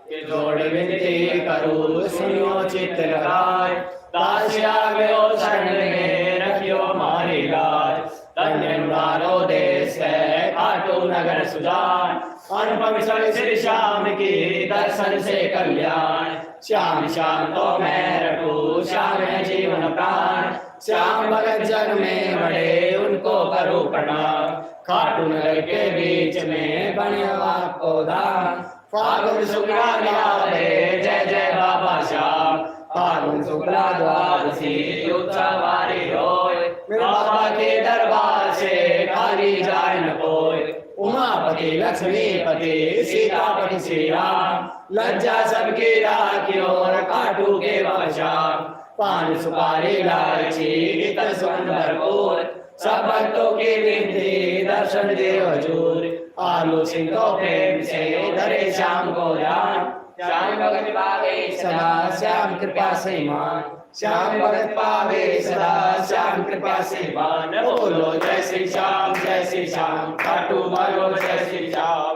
कि जोड़ विनती करूं सुनियो चित्त लगाए। दास आ गयो शरण में रखियो हमारी लाज। धन्य उदारो देश है खाटू नगर सुजान। अनुपम श्री श्याम की दर्शन से कल्याण। श्याम श्याम तो मैं रखूं श्याम है जीवन प्राण। श्याम भगत जन में बड़े उनको करूं प्रणाम। खाटू नगर के बीच में बने आपको धाम। फागुन शुक्ला द्वादशे जय जय बाबा श्याम। फागुन शुक्ला द्वादशी उत्सवारी होय। बाबा के दरबार से खाली जाए न कोई। उमापति लक्ष्मीपति सीतापति श्री राम। लज्जा सबकी राखी और खाटू के बचाव। पान सुपारी इलायची इतर सुगंध भरपूर। सब भक्तों की विनती दर्शन दे हजूर। आलू सिंह को प्रेम से धरे श्याम को ध्यान। श्याम भगत पावे सदा श्याम कृपा से मान। श्याम भगत पावे सदा श्याम कृपा से मान। बोलो जय श्री श्याम जय श्री श्याम। खाटू बोलो जय श्री श्याम।